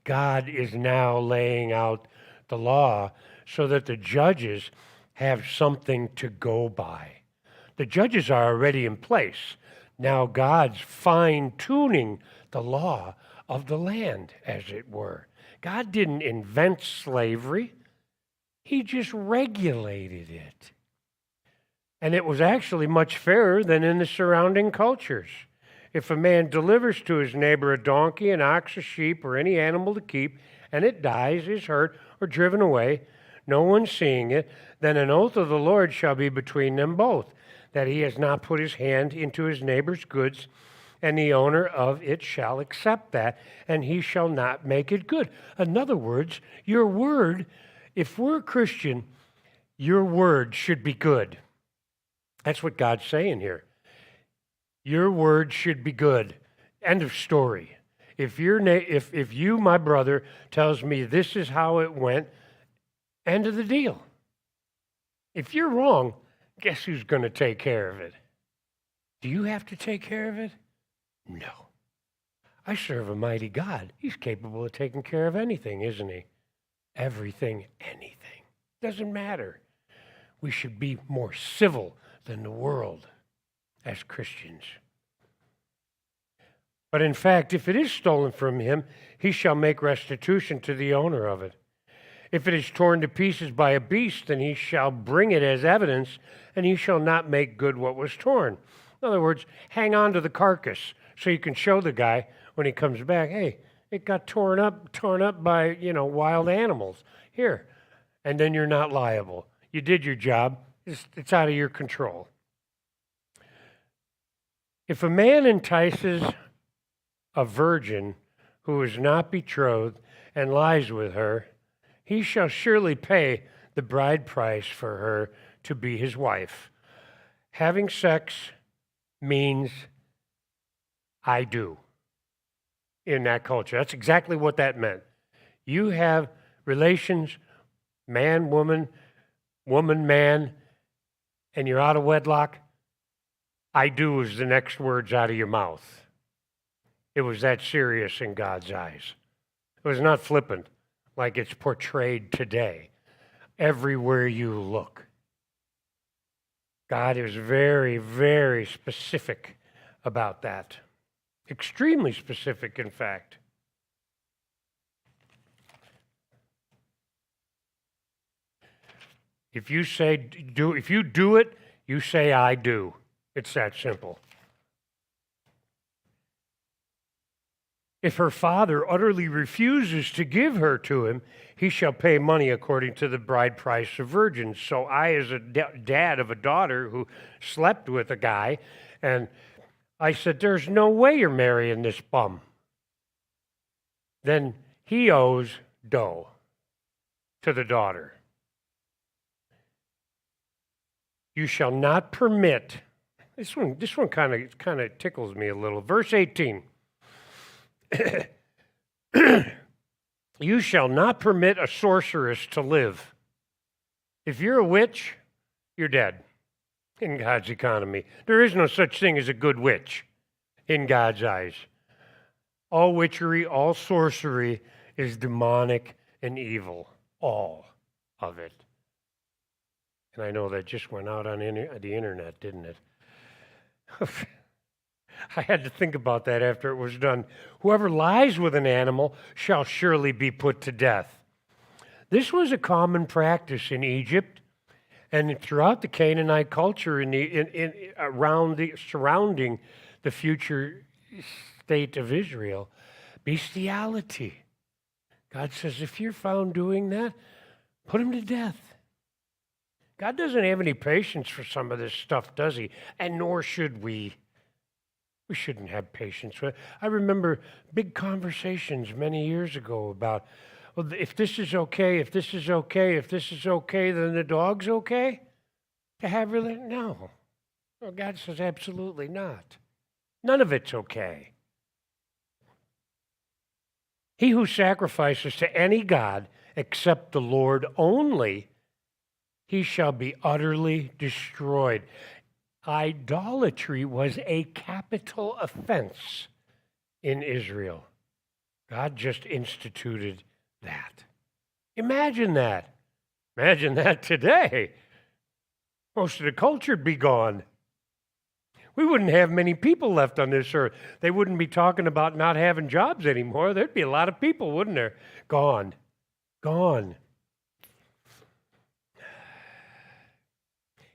God is now laying out the law so that the judges have something to go by. The judges are already in place. Now God's fine-tuning the law of the land, as it were. God didn't invent slavery. He just regulated it. And it was actually much fairer than in the surrounding cultures. If a man delivers to his neighbor a donkey, an ox, a sheep, or any animal to keep, and it dies, is hurt, or driven away, no one seeing it, then an oath of the Lord shall be between them both, that he has not put his hand into his neighbor's goods, and the owner of it shall accept that, and he shall not make it good. In other words, your word, if we're a Christian, your word should be good. That's what God's saying here. Your word should be good. End of story. If you, my brother, tells me this is how it went, end of the deal. If you're wrong, guess who's going to take care of it? Do you have to take care of it? No. I serve a mighty God. He's capable of taking care of anything, isn't he? Everything, anything. Doesn't matter. We should be more civil than the world as Christians. But in fact, if it is stolen from him, he shall make restitution to the owner of it. If it is torn to pieces by a beast, then he shall bring it as evidence, and he shall not make good what was torn. In other words, hang on to the carcass so you can show the guy when he comes back, hey, it got torn up by, wild animals. Here. And then you're not liable. You did your job. It's out of your control. If a man entices a virgin who is not betrothed and lies with her, he shall surely pay the bride price for her to be his wife. Having sex means I do in that culture. That's exactly what that meant. You have relations, man, woman, woman, man, and you're out of wedlock. I do is the next words out of your mouth. It was that serious in God's eyes. It was not flippant like it's portrayed today. Everywhere you look. God is very, very specific about that. Extremely specific, in fact. If you do it, you say I do. It's that simple. If her father utterly refuses to give her to him, he shall pay money according to the bride price of virgins. So I, as a dad of a daughter who slept with a guy, and I said, there's no way you're marrying this bum. Then he owes dough to the daughter. You shall not permit. This one kind of tickles me a little. Verse 18. You shall not permit a sorceress to live. If you're a witch, you're dead in God's economy. There is no such thing as a good witch in God's eyes. All witchery, all sorcery is demonic and evil. All of it. And I know that just went out on the internet, didn't it? I had to think about that after it was done. Whoever lies with an animal shall surely be put to death. This was a common practice in Egypt and throughout the Canaanite culture surrounding the future state of Israel. Bestiality. God says, if you're found doing that, Put him to death. God doesn't have any patience for some of this stuff, does he? And nor should we. We shouldn't have patience with it. I remember big conversations many years ago about, well, if this is okay, if this is okay, if this is okay, then the dog's okay to have really? No. Well, God says absolutely not. None of it's okay. He who sacrifices to any god except the Lord only, he shall be utterly destroyed. Idolatry was a capital offense in Israel. God just instituted that. Imagine that. Imagine that today. Most of the culture would be gone. We wouldn't have many people left on this earth. They wouldn't be talking about not having jobs anymore. There'd be a lot of people, wouldn't there? Gone. Gone.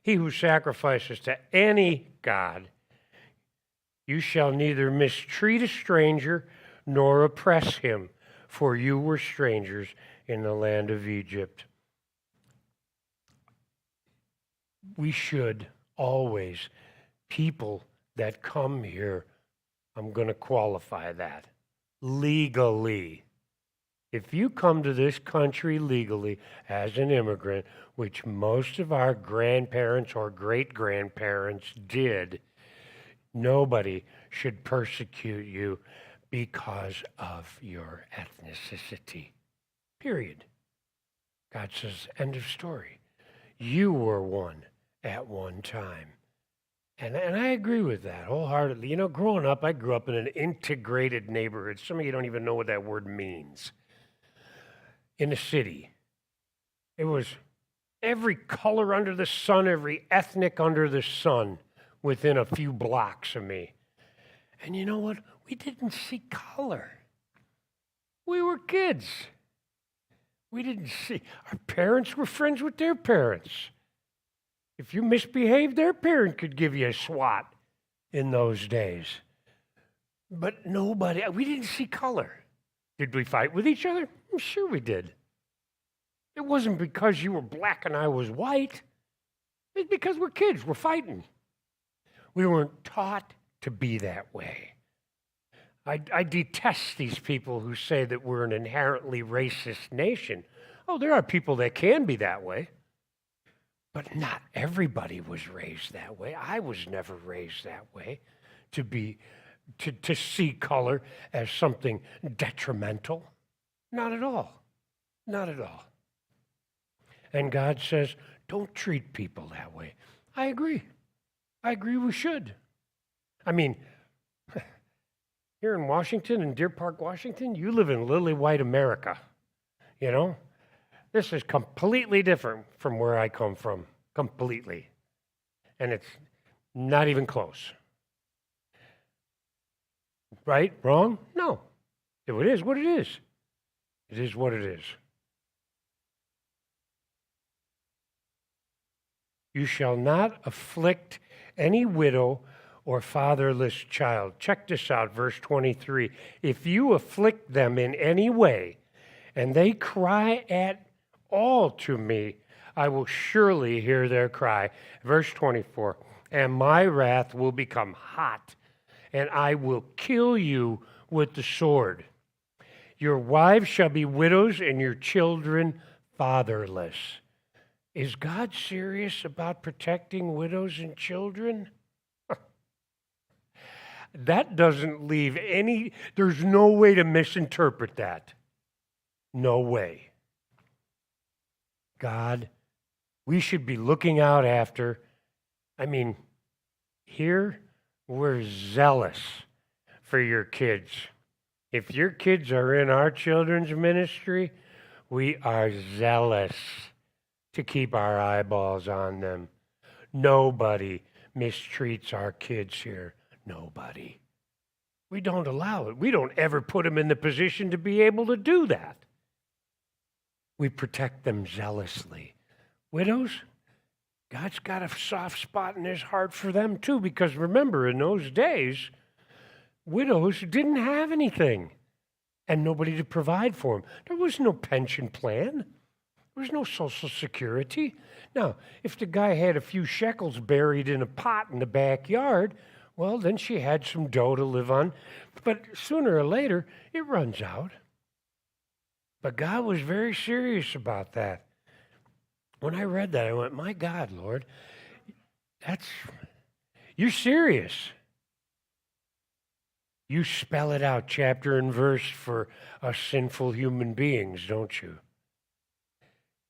He who sacrifices to any god, you shall neither mistreat a stranger nor oppress him, for you were strangers in the land of Egypt. We should always, people that come here, I'm going to qualify that, legally. If you come to this country legally as an immigrant, which most of our grandparents or great-grandparents did, nobody should persecute you because of your ethnicity. Period. God says, end of story. You were one at one time. And I agree with that wholeheartedly. You know, growing up, I grew up in an integrated neighborhood. Some of you don't even know what that word means. In a city. It was every color under the sun, every ethnic under the sun within a few blocks of me. And you know what? We didn't see color. We were kids. We didn't see. Our parents were friends with their parents. If you misbehaved, their parent could give you a swat in those days. But nobody, we didn't see color. Did we fight with each other? I'm sure we did. It wasn't because you were black and I was white. It's because we're kids. We're fighting. We weren't taught to be that way. I detest these people who say that we're an inherently racist nation. Oh, there are people that can be that way. But not everybody was raised that way. I was never raised that way, to see color as something detrimental. Not at all. Not at all. And God says, don't treat people that way. I agree. I agree we should. I mean, here in Washington, in Deer Park, Washington, you live in lily white America. You know? This is completely different from where I come from. Completely. And it's not even close. Right? Wrong? No. It is what it is. It is what it is. You shall not afflict any widow or fatherless child. Check this out, verse 23. If you afflict them in any way, and they cry at all to me, I will surely hear their cry. Verse 24. And my wrath will become hot, and I will kill you with the sword. Your wives shall be widows, and your children fatherless. Is God serious about protecting widows and children? That doesn't leave any, there's no way to misinterpret that. No way. God, we should be looking out after, here we're zealous for your kids. If your kids are in our children's ministry, we are zealous to keep our eyeballs on them. Nobody mistreats our kids here. Nobody. We don't allow it. We don't ever put them in the position to be able to do that. We protect them zealously. Widows, God's got a soft spot in his heart for them too, because remember, in those days, widows didn't have anything and nobody to provide for them. There was no pension plan. There was no Social Security. Now, if the guy had a few shekels buried in a pot in the backyard, well, then she had some dough to live on. But sooner or later, it runs out. But God was very serious about that. When I read that, I went, my God, Lord, you're serious. You spell it out chapter and verse for us sinful human beings, don't you?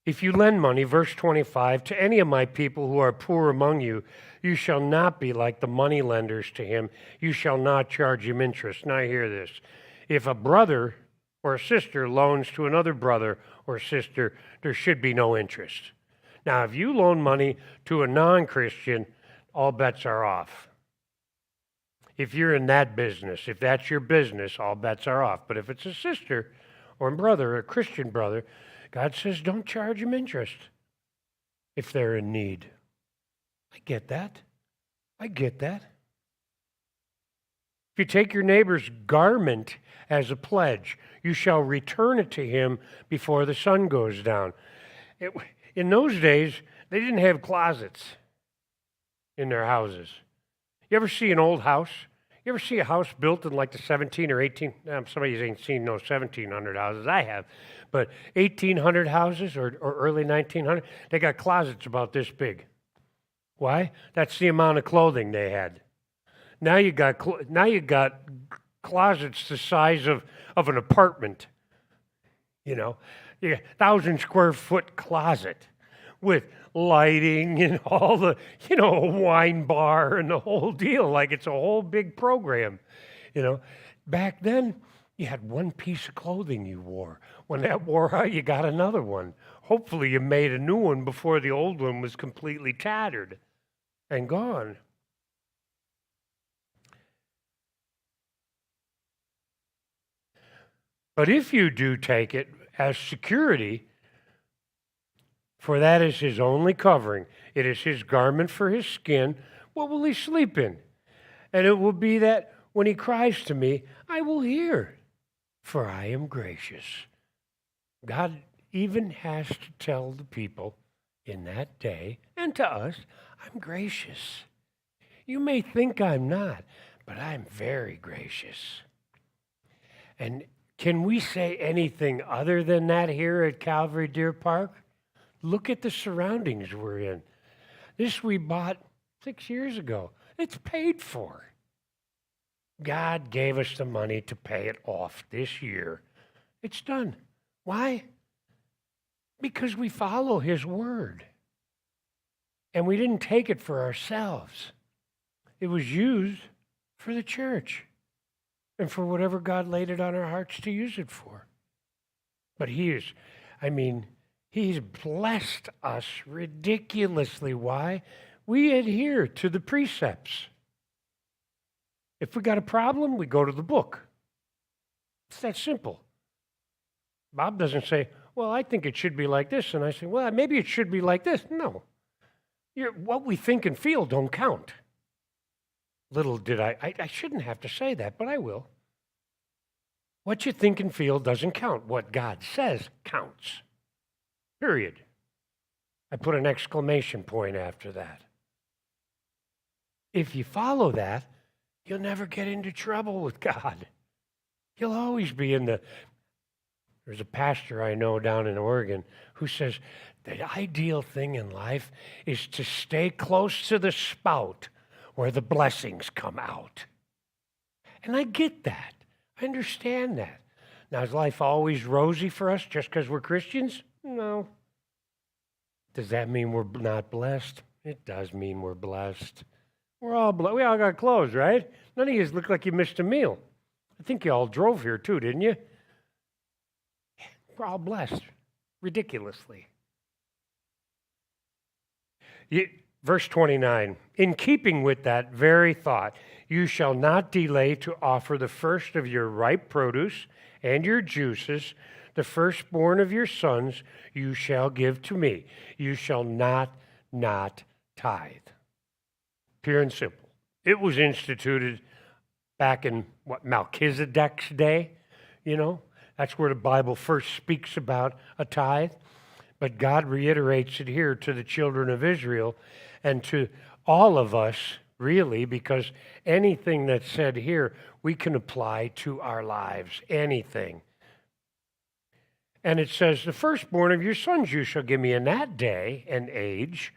If you lend money, verse 25, to any of my people who are poor among you, you shall not be like the money lenders to him. You shall not charge him interest. Now hear this. If a brother or a sister loans to another brother or sister, there should be no interest. Now, if you loan money to a non-Christian, all bets are off. If you're in that business, if that's your business, all bets are off. But if it's a sister or a brother, a Christian brother, God says don't charge them interest if they're in need. I get that. I get that. If you take your neighbor's garment as a pledge, you shall return it to him before the sun goes down. In those days, they didn't have closets in their houses. You ever see an old house? You ever see a house built in like the 17 or 18? Somebody ain't seen no 1700 houses. I have. But 1800 houses or early 1900, they got closets about this big. Why? That's the amount of clothing they had. Now you got closets the size of an apartment. You know, 1,000 square foot closet with lighting and all the, a wine bar and the whole deal, like it's a whole big program. Back then, you had one piece of clothing you wore. When that wore out, you got another one. Hopefully, you made a new one before the old one was completely tattered and gone. But if you do take it as security, for that is his only covering, it is his garment for his skin, what will he sleep in? And it will be that when he cries to me, I will hear, for I am gracious. God even has to tell the people in that day, and to us, I'm gracious. You may think I'm not, but I'm very gracious. And can we say anything other than that here at Calvary Deer Park? Look at the surroundings we're in. This we bought 6 years ago. It's paid for. God gave us the money to pay it off this year. It's done. Why? Because we follow his word. And we didn't take it for ourselves. It was used for the church and for whatever God laid it on our hearts to use it for. But he's blessed us ridiculously. Why? We adhere to the precepts. If we got a problem, we go to the book. It's that simple. Bob doesn't say, well, I think it should be like this. And I say, well, maybe it should be like this. No. What we think and feel don't count. Little did I shouldn't have to say that, but I will. What you think and feel doesn't count. What God says counts. Period. I put an exclamation point after that. If you follow that, you'll never get into trouble with God. You'll always be there's a pastor I know down in Oregon who says the ideal thing in life is to stay close to the spout where the blessings come out. And I get that. I understand that. Now, is life always rosy for us just because we're Christians? No. Does that mean we're not blessed? It does mean we're blessed. We're all blessed. We all got clothes, right? None of you look like you missed a meal. I think you all drove here too, didn't you? We're all blessed, ridiculously. Verse 29, in keeping with that very thought, you shall not delay to offer the first of your ripe produce and your juices, the firstborn of your sons, you shall give to me. You shall not tithe. Pure and simple. It was instituted back in Melchizedek's day, That's where the Bible first speaks about a tithe. But God reiterates it here to the children of Israel and to all of us, really, because anything that's said here, we can apply to our lives, anything. And it says, the firstborn of your sons you shall give me in that day and age.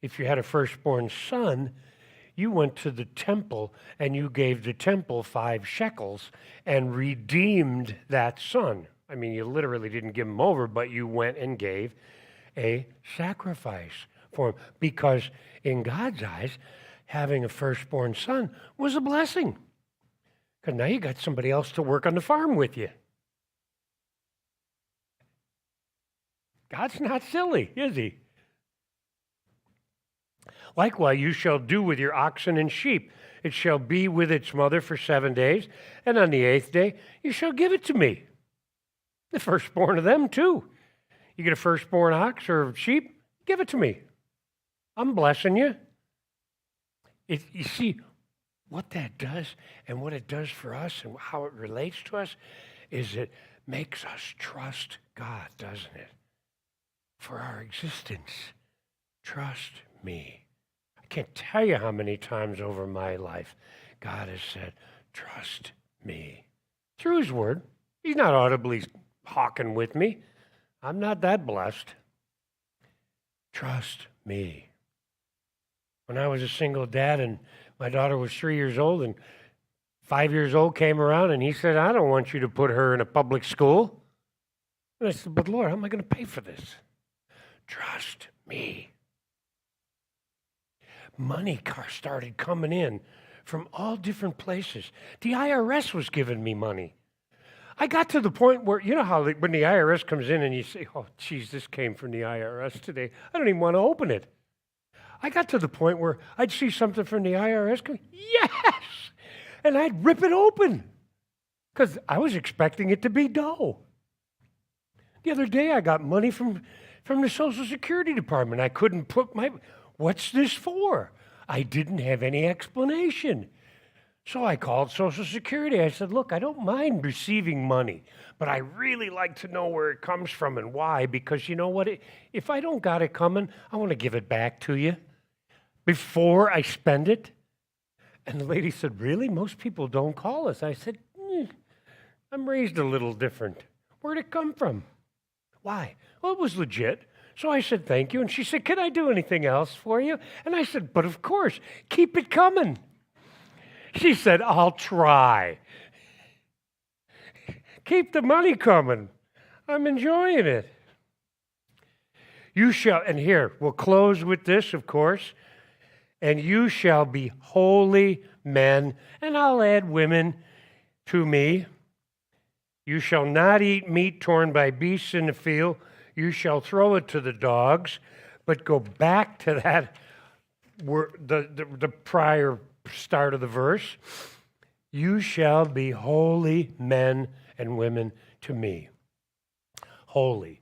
If you had a firstborn son, you went to the temple and you gave the temple 5 shekels and redeemed that son. I mean, you literally didn't give him over, but you went and gave a sacrifice for him. Because in God's eyes, having a firstborn son was a blessing. Because now you got somebody else to work on the farm with you. God's not silly, is he? Likewise, you shall do with your oxen and sheep. It shall be with its mother for 7 days, and on the 8th day you shall give it to me. The firstborn of them too. You get a firstborn ox or sheep, give it to me. I'm blessing you. You see, what that does and what it does for us and how it relates to us is it makes us trust God, doesn't it? For our existence. Trust me. I can't tell you how many times over my life God has said, trust me. Through his word. He's not audibly hawking with me. I'm not that blessed. Trust me. When I was a single dad and my daughter was 3 years old and 5 years old came around and he said, I don't want you to put her in a public school. And I said, but Lord, how am I going to pay for this? Trust me. Money started coming in from all different places. The IRS was giving me money. I got to the point where, you know how when the IRS comes in and you say, oh, geez, this came from the IRS today. I don't even want to open it. I got to the point where I'd see something from the IRS come, yes! And I'd rip it open because I was expecting it to be dough. The other day I got money from the Social Security Department. I couldn't put what's this for? I didn't have any explanation. So I called Social Security. I said, look, I don't mind receiving money, but I really like to know where it comes from and why, because you know what? If I don't got it coming, I want to give it back to you before I spend it. And the lady said, really? Most people don't call us. I said, I'm raised a little different. Where'd it come from? Why? Well, it was legit. So I said, thank you. And she said, can I do anything else for you? And I said, but of course, keep it coming. She said, I'll try. Keep the money coming. I'm enjoying it. You shall, and here, we'll close with this, of course, and you shall be holy men, and I'll add women to me. You shall not eat meat torn by beasts in the field. You shall throw it to the dogs, but go back to that the prior start of the verse. You shall be holy men and women to me. Holy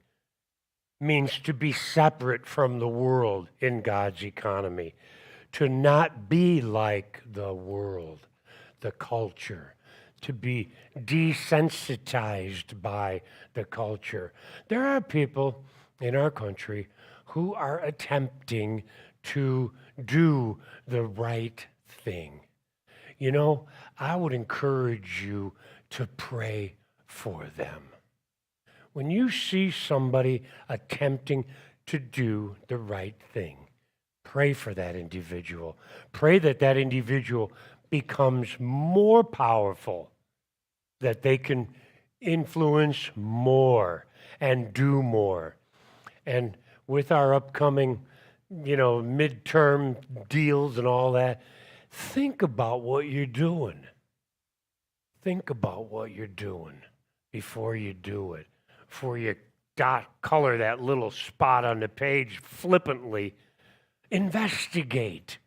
means to be separate from the world in God's economy, to not be like the world, the culture, to be desensitized by the culture. There are people in our country who are attempting to do the right thing. You know, I would encourage you to pray for them. When you see somebody attempting to do the right thing, pray for that individual. Pray that that individual becomes more powerful, that they can influence more and do more. And with our upcoming, midterm deals and all that, think about what you're doing. Think about what you're doing before you do it. Before you color that little spot on the page flippantly. Investigate.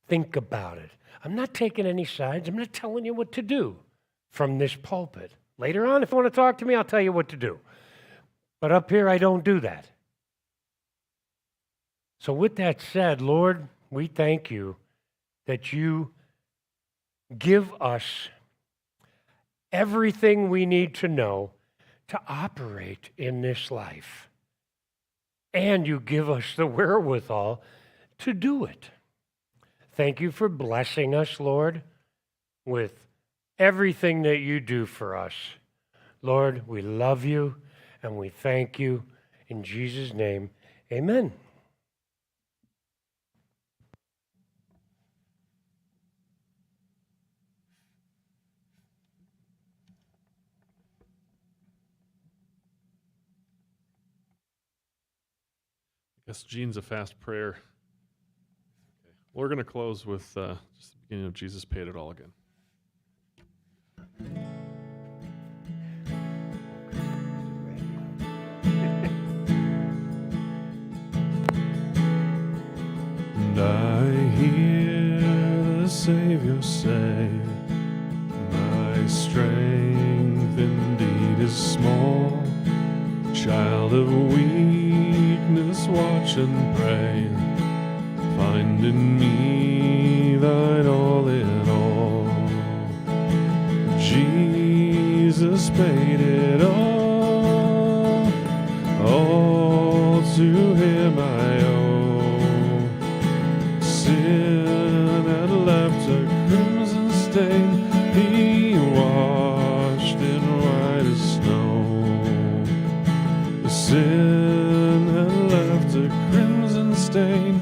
Think about it. I'm not taking any sides. I'm not telling you what to do from this pulpit. Later on, if you want to talk to me, I'll tell you what to do. But up here, I don't do that. So with that said, Lord, we thank you that you give us everything we need to know to operate in this life. and you give us the wherewithal to do it. Thank you for blessing us, Lord, with everything that you do for us. Lord, we love you and we thank you. In Jesus' name, amen. I guess Gene's a fast prayer. Okay. We're going to close with just the beginning of Jesus Paid It All Again. And I hear the Savior say, my strength indeed is small. Child of weakness, watch and pray. Find in me thine all in all. Jesus paid it all to him I owe. Sin had left a crimson stain, he washed in white as snow. Sin had left a crimson stain,